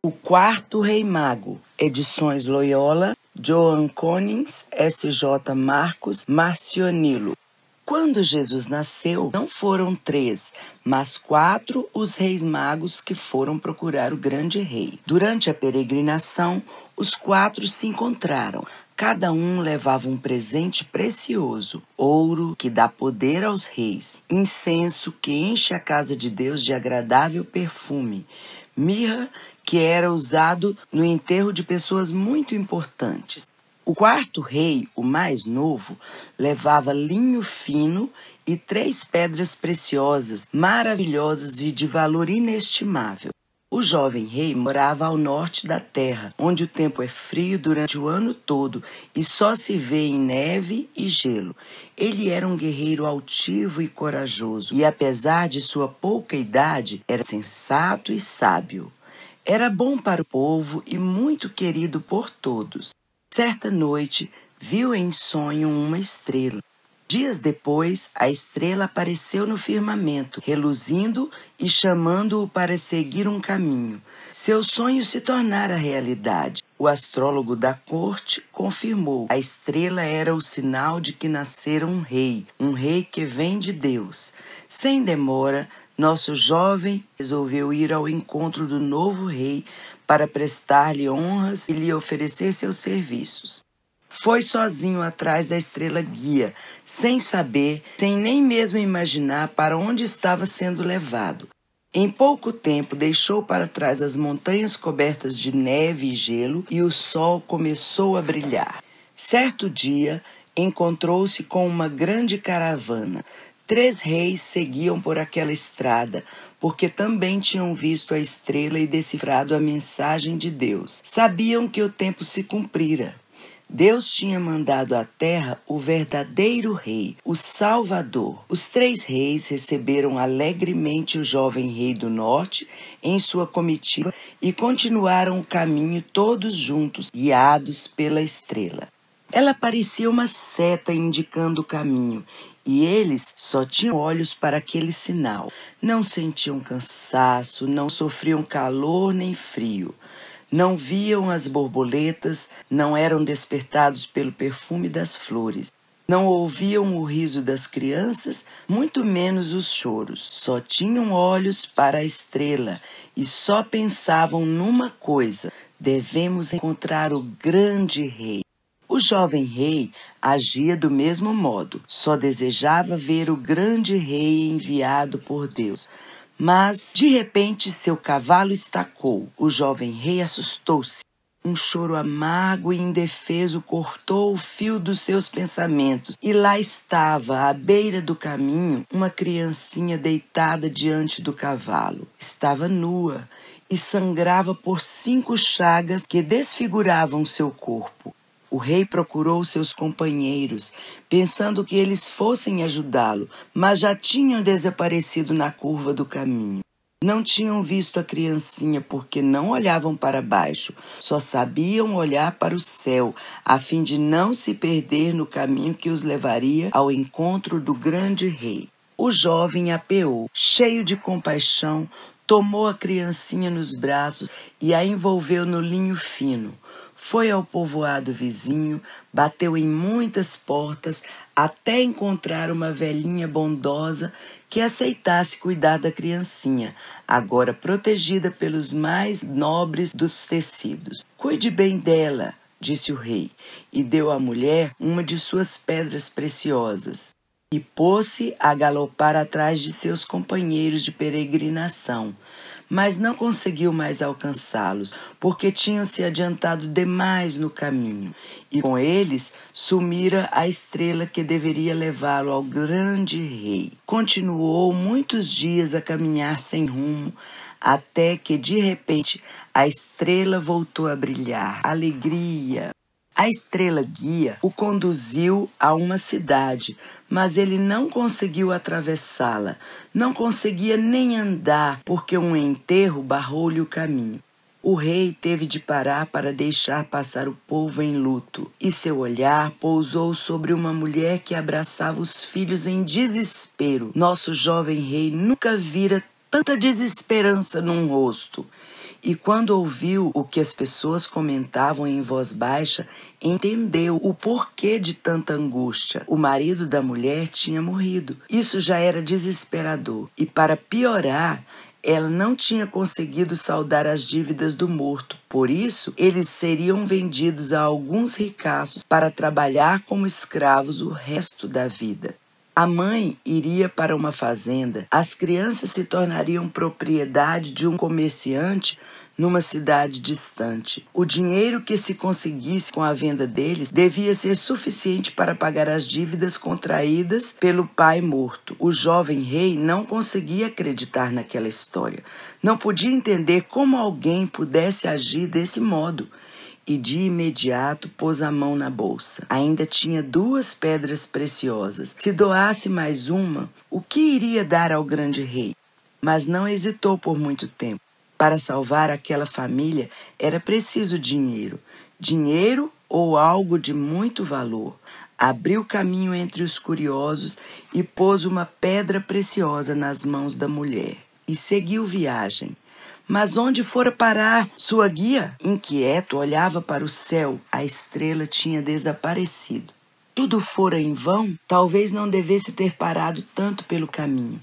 O Quarto Rei Mago, Edições Loyola, Joan Konings, S.J. Marcos, Marcionilo. Quando Jesus nasceu, não foram 3, mas 4 os reis magos que foram procurar o grande rei. Durante a peregrinação, os 4 se encontraram. Cada um levava um presente precioso: ouro, que dá poder aos reis; incenso, que enche a casa de Deus de agradável perfume; mirra, que era usado no enterro de pessoas muito importantes. O quarto rei, o mais novo, levava linho fino e 3 pedras preciosas, maravilhosas e de valor inestimável. O jovem rei morava ao norte da terra, onde o tempo é frio durante o ano todo e só se vê em neve e gelo. Ele era um guerreiro altivo e corajoso, e apesar de sua pouca idade, era sensato e sábio. Era bom para o povo e muito querido por todos. Certa noite, viu em sonho uma estrela. Dias depois, a estrela apareceu no firmamento, reluzindo e chamando-o para seguir um caminho. Seu sonho se tornara realidade. O astrólogo da corte confirmou: a estrela era o sinal de que nascera um rei que vem de Deus. Sem demora, nosso jovem resolveu ir ao encontro do novo rei para prestar-lhe honras e lhe oferecer seus serviços. Foi sozinho atrás da estrela guia, sem saber, sem nem mesmo imaginar para onde estava sendo levado. Em pouco tempo deixou para trás as montanhas cobertas de neve e gelo e o sol começou a brilhar. Certo dia, encontrou-se com uma grande caravana. 3 reis seguiam por aquela estrada, porque também tinham visto a estrela e decifrado a mensagem de Deus. Sabiam que o tempo se cumprira. Deus tinha mandado à terra o verdadeiro rei, o Salvador. Os 3 reis receberam alegremente o jovem rei do norte em sua comitiva e continuaram o caminho todos juntos, guiados pela estrela. Ela parecia uma seta indicando o caminho, e eles só tinham olhos para aquele sinal. Não sentiam cansaço, não sofriam calor nem frio. Não viam as borboletas, não eram despertados pelo perfume das flores. Não ouviam o riso das crianças, muito menos os choros. Só tinham olhos para a estrela e só pensavam numa coisa: devemos encontrar o grande rei. O jovem rei agia do mesmo modo, só desejava ver o grande rei enviado por Deus. Mas, de repente, seu cavalo estacou. O jovem rei assustou-se. Um choro amargo e indefeso cortou o fio dos seus pensamentos. E lá estava, à beira do caminho, uma criancinha deitada diante do cavalo. Estava nua e sangrava por 5 chagas que desfiguravam seu corpo. O rei procurou seus companheiros, pensando que eles fossem ajudá-lo, mas já tinham desaparecido na curva do caminho. Não tinham visto a criancinha porque não olhavam para baixo, só sabiam olhar para o céu, a fim de não se perder no caminho que os levaria ao encontro do grande rei. O jovem apeou, cheio de compaixão, tomou a criancinha nos braços e a envolveu no linho fino. Foi ao povoado vizinho, bateu em muitas portas, até encontrar uma velhinha bondosa que aceitasse cuidar da criancinha, agora protegida pelos mais nobres dos tecidos. Cuide bem dela, disse o rei, e deu à mulher uma de suas pedras preciosas. E pôs-se a galopar atrás de seus companheiros de peregrinação, mas não conseguiu mais alcançá-los, porque tinham se adiantado demais no caminho, e com eles sumira a estrela que deveria levá-lo ao grande rei. Continuou muitos dias a caminhar sem rumo, até que, de repente, a estrela voltou a brilhar. Alegria! A estrela guia o conduziu a uma cidade, mas ele não conseguiu atravessá-la. Não conseguia nem andar, porque um enterro barrou-lhe o caminho. O rei teve de parar para deixar passar o povo em luto, e seu olhar pousou sobre uma mulher que abraçava os filhos em desespero. Nosso jovem rei nunca vira tanta desesperança num rosto. e quando ouviu o que as pessoas comentavam em voz baixa, entendeu o porquê de tanta angústia. O marido da mulher tinha morrido. Isso já era desesperador. E para piorar, ela não tinha conseguido saldar as dívidas do morto. Por isso, eles seriam vendidos a alguns ricaços para trabalhar como escravos o resto da vida. A mãe iria para uma fazenda, as crianças se tornariam propriedade de um comerciante numa cidade distante. O dinheiro que se conseguisse com a venda deles devia ser suficiente para pagar as dívidas contraídas pelo pai morto. O jovem rei não conseguia acreditar naquela história. Não podia entender como alguém pudesse agir desse modo. E de imediato pôs a mão na bolsa. Ainda tinha 2 pedras preciosas. Se doasse mais uma, o que iria dar ao grande rei? Mas não hesitou por muito tempo. Para salvar aquela família era preciso dinheiro. Dinheiro ou algo de muito valor. Abriu caminho entre os curiosos e pôs uma pedra preciosa nas mãos da mulher. E seguiu viagem. Mas onde fora parar sua guia? Inquieto, olhava para o céu. A estrela tinha desaparecido. Tudo fora em vão? Talvez não devesse ter parado tanto pelo caminho.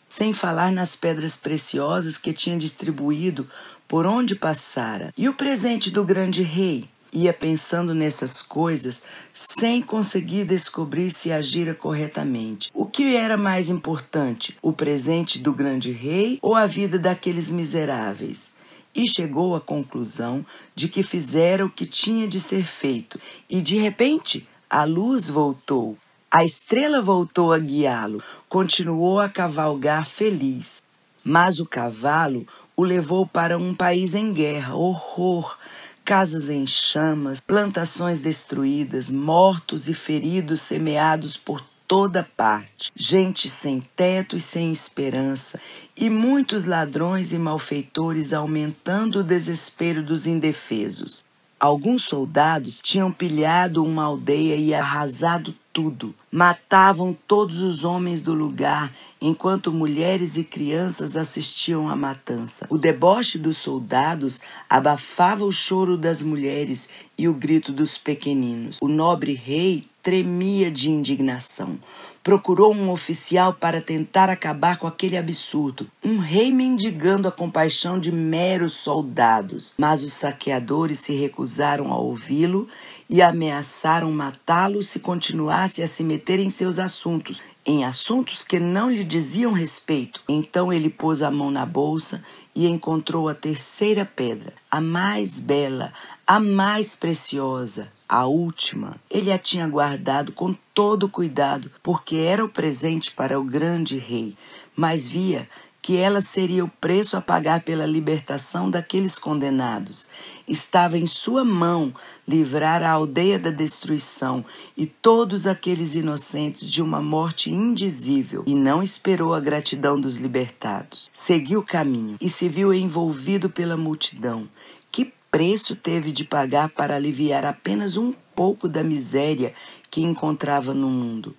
Sem falar nas pedras preciosas que tinha distribuído por onde passara. E o presente do grande rei? Ia pensando nessas coisas sem conseguir descobrir se agira corretamente. O que era mais importante, o presente do grande rei ou a vida daqueles miseráveis? E chegou à conclusão de que fizera o que tinha de ser feito. E de repente, a luz voltou. A estrela voltou a guiá-lo. Continuou a cavalgar feliz. Mas o cavalo o levou para um país em guerra. Horror! Casas em chamas, plantações destruídas, mortos e feridos semeados por toda parte, gente sem teto e sem esperança, e muitos ladrões e malfeitores, aumentando o desespero dos indefesos. Alguns soldados tinham pilhado uma aldeia e arrasado tudo. Matavam todos os homens do lugar, enquanto mulheres e crianças assistiam à matança. O deboche dos soldados abafava o choro das mulheres e o grito dos pequeninos. O nobre rei tremia de indignação. Procurou um oficial para tentar acabar com aquele absurdo. Um rei mendigando a compaixão de meros soldados. Mas os saqueadores se recusaram a ouvi-lo e ameaçaram matá-lo se continuasse a se meter em seus assuntos, em assuntos que não lhe diziam respeito. Então ele pôs a mão na bolsa e encontrou a 3ª pedra, a mais bela, a mais preciosa, a última. Ele a tinha guardado com todo cuidado, porque era o presente para o grande rei, mas via que ela seria o preço a pagar pela libertação daqueles condenados. Estava em sua mão livrar a aldeia da destruição e todos aqueles inocentes de uma morte indizível, e não esperou a gratidão dos libertados. Seguiu o caminho e se viu envolvido pela multidão. Que preço teve de pagar para aliviar apenas um pouco da miséria que encontrava no mundo?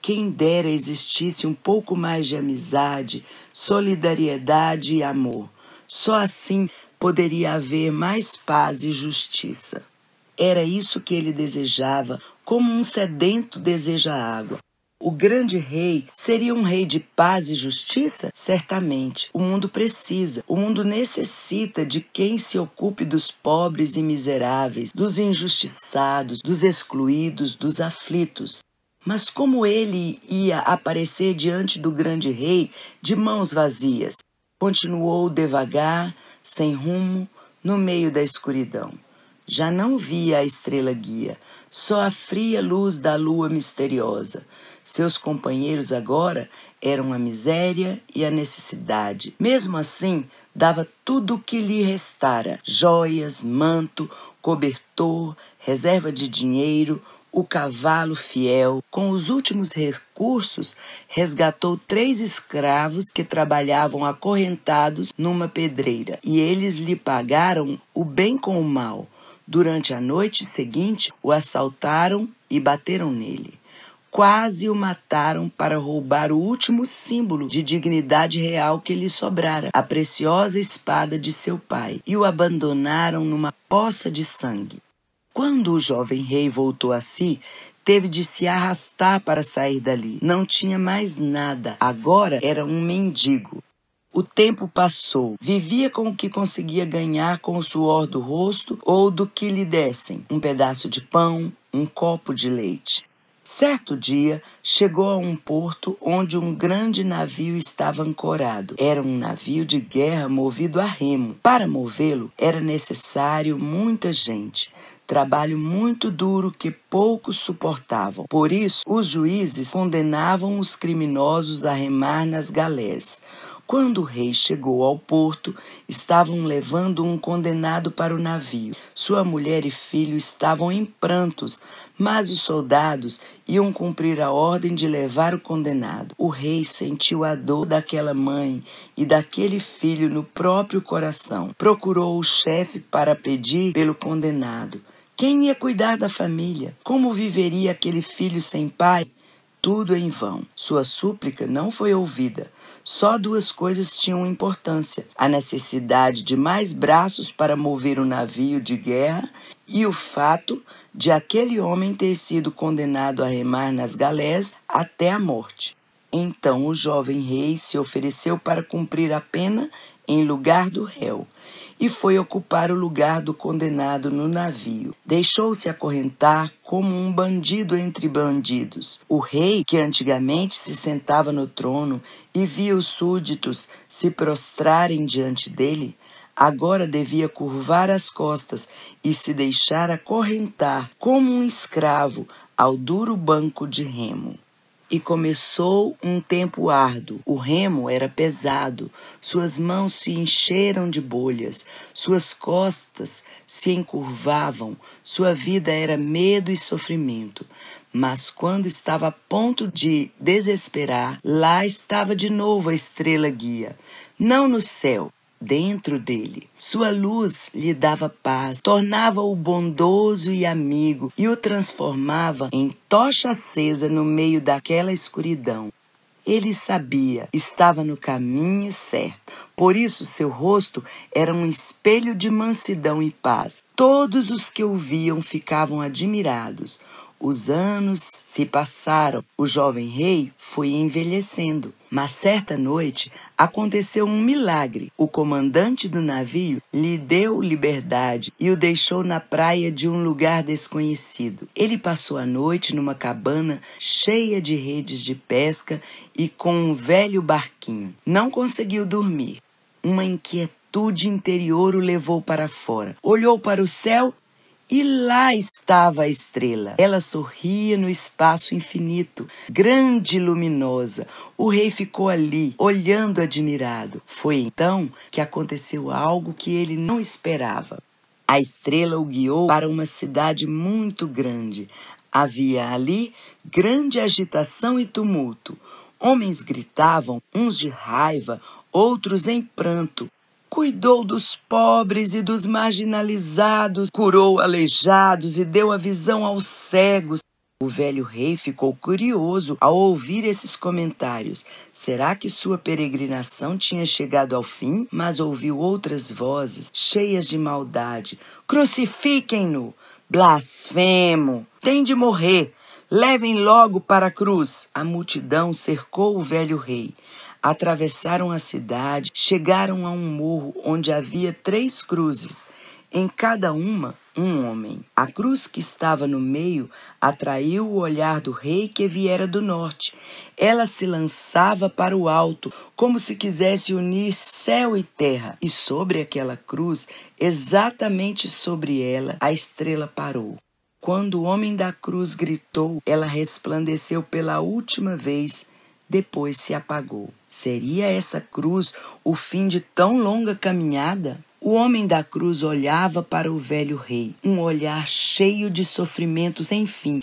Quem dera existisse um pouco mais de amizade, solidariedade e amor. Só assim poderia haver mais paz e justiça. Era isso que ele desejava, como um sedento deseja água. O grande rei seria um rei de paz e justiça? Certamente. O mundo precisa, o mundo necessita de quem se ocupe dos pobres e miseráveis, dos injustiçados, dos excluídos, dos aflitos. Mas como ele ia aparecer diante do grande rei de mãos vazias? Continuou devagar, sem rumo, no meio da escuridão. Já não via a estrela guia, só a fria luz da lua misteriosa. Seus companheiros agora eram a miséria e a necessidade. Mesmo assim, dava tudo o que lhe restara: joias, manto, cobertor, reserva de dinheiro, o cavalo fiel. Com os últimos recursos, resgatou 3 escravos que trabalhavam acorrentados numa pedreira, e eles lhe pagaram o bem com o mal. Durante a noite seguinte, o assaltaram e bateram nele. quase o mataram para roubar o último símbolo de dignidade real que lhe sobrara, a preciosa espada de seu pai, e o abandonaram numa poça de sangue. Quando o jovem rei voltou a si, teve de se arrastar para sair dali. Não tinha mais nada, agora era um mendigo. O tempo passou. Vivia com o que conseguia ganhar com o suor do rosto ou do que lhe dessem, um pedaço de pão, um copo de leite. Certo dia, chegou a um porto onde um grande navio estava ancorado. Era um navio de guerra movido a remo. Para movê-lo, era necessário muita gente. Trabalho muito duro que poucos suportavam. Por isso, os juízes condenavam os criminosos a remar nas galés. Quando o rei chegou ao porto, estavam levando um condenado para o navio. Sua mulher e filho estavam em prantos, mas os soldados iam cumprir a ordem de levar o condenado. O rei sentiu a dor daquela mãe e daquele filho no próprio coração. Procurou o chefe para pedir pelo condenado. Quem ia cuidar da família? Como viveria aquele filho sem pai? Tudo em vão. Sua súplica não foi ouvida. Só duas coisas tinham importância: a necessidade de mais braços para mover o navio de guerra e o fato de aquele homem ter sido condenado a remar nas galés até a morte. Então o jovem rei se ofereceu para cumprir a pena em lugar do réu e foi ocupar o lugar do condenado no navio. Deixou-se acorrentar como um bandido entre bandidos. O rei, que antigamente se sentava no trono e via os súditos se prostrarem diante dele, agora devia curvar as costas e se deixar acorrentar como um escravo ao duro banco de remo. E começou um tempo árduo. O remo era pesado, suas mãos se encheram de bolhas, suas costas se encurvavam, sua vida era medo e sofrimento. Mas quando estava a ponto de desesperar, lá estava de novo a estrela guia, não no céu, dentro dele. Sua luz lhe dava paz, tornava-o bondoso e amigo e o transformava em tocha acesa no meio daquela escuridão. Ele sabia, estava no caminho certo. Por isso, seu rosto era um espelho de mansidão e paz. Todos os que o viam ficavam admirados. Os anos se passaram, o jovem rei foi envelhecendo. Mas certa noite aconteceu um milagre. O comandante do navio lhe deu liberdade e o deixou na praia de um lugar desconhecido. Ele passou a noite numa cabana cheia de redes de pesca e com um velho barquinho. Não conseguiu dormir. Uma inquietude interior o levou para fora. Olhou para o céu e lá estava a estrela. Ela sorria no espaço infinito, grande e luminosa. O rei ficou ali, olhando admirado. Foi então que aconteceu algo que ele não esperava. A estrela o guiou para uma cidade muito grande. Havia ali grande agitação e tumulto. Homens gritavam, uns de raiva, outros em pranto. Cuidou dos pobres e dos marginalizados, curou aleijados e deu a visão aos cegos. O velho rei ficou curioso ao ouvir esses comentários. Será que sua peregrinação tinha chegado ao fim? Mas ouviu outras vozes, cheias de maldade. Crucifiquem-no! Blasfemo! Tem de morrer! Levem logo para a cruz! A multidão cercou o velho rei. Atravessaram a cidade, chegaram a um morro onde havia 3 cruzes, em cada uma um homem. A cruz que estava no meio atraiu o olhar do rei que viera do norte. Ela se lançava para o alto, como se quisesse unir céu e terra. E sobre aquela cruz, exatamente sobre ela, a estrela parou. Quando o homem da cruz gritou, ela resplandeceu pela última vez, depois se apagou. Seria essa cruz o fim de tão longa caminhada? O homem da cruz olhava para o velho rei, um olhar cheio de sofrimento sem fim.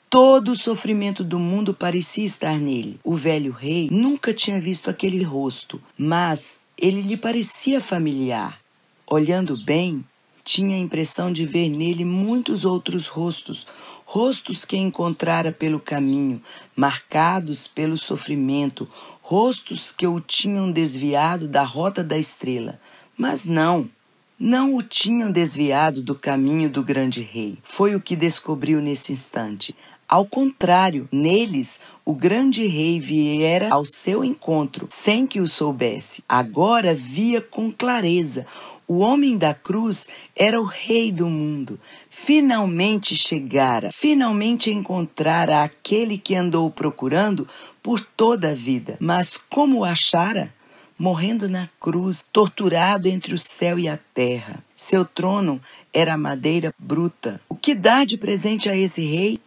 Todo o sofrimento do mundo parecia estar nele. O velho rei nunca tinha visto aquele rosto, mas ele lhe parecia familiar. Olhando bem, tinha a impressão de ver nele muitos outros rostos, rostos que encontrara pelo caminho, marcados pelo sofrimento, rostos que o tinham desviado da rota da estrela. Mas não o tinham desviado do caminho do grande rei. Foi o que descobriu nesse instante. Ao contrário, neles, o grande rei viera ao seu encontro, sem que o soubesse. Agora via com clareza. O homem da cruz era o rei do mundo. Finalmente chegara, finalmente encontrara aquele que andou procurando por toda a vida. Mas como o achara? Morrendo na cruz, torturado entre o céu e a terra. Seu trono era madeira bruta. O que dar de presente a esse rei?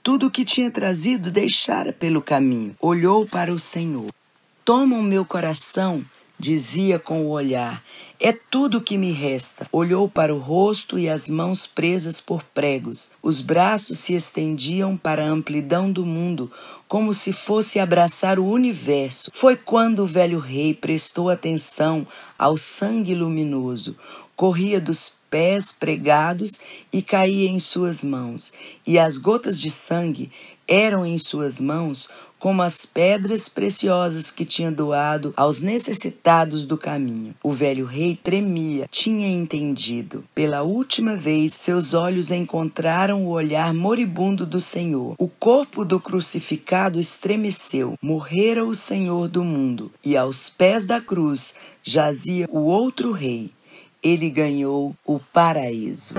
Tudo o que tinha trazido deixara pelo caminho. Olhou para o Senhor. Toma o meu coração, dizia com o olhar. É tudo o que me resta. Olhou para o rosto e as mãos presas por pregos. Os braços se estendiam para a amplidão do mundo, como se fosse abraçar o universo. Foi quando o velho rei prestou atenção ao sangue luminoso. Corria dos pés pregados e caía em suas mãos, e as gotas de sangue eram em suas mãos como as pedras preciosas que tinha doado aos necessitados do caminho. O velho rei tremia, tinha entendido. Pela última vez, seus olhos encontraram o olhar moribundo do Senhor. O corpo do crucificado estremeceu. Morrera o Senhor do mundo, e aos pés da cruz jazia o outro rei. Ele ganhou o paraíso.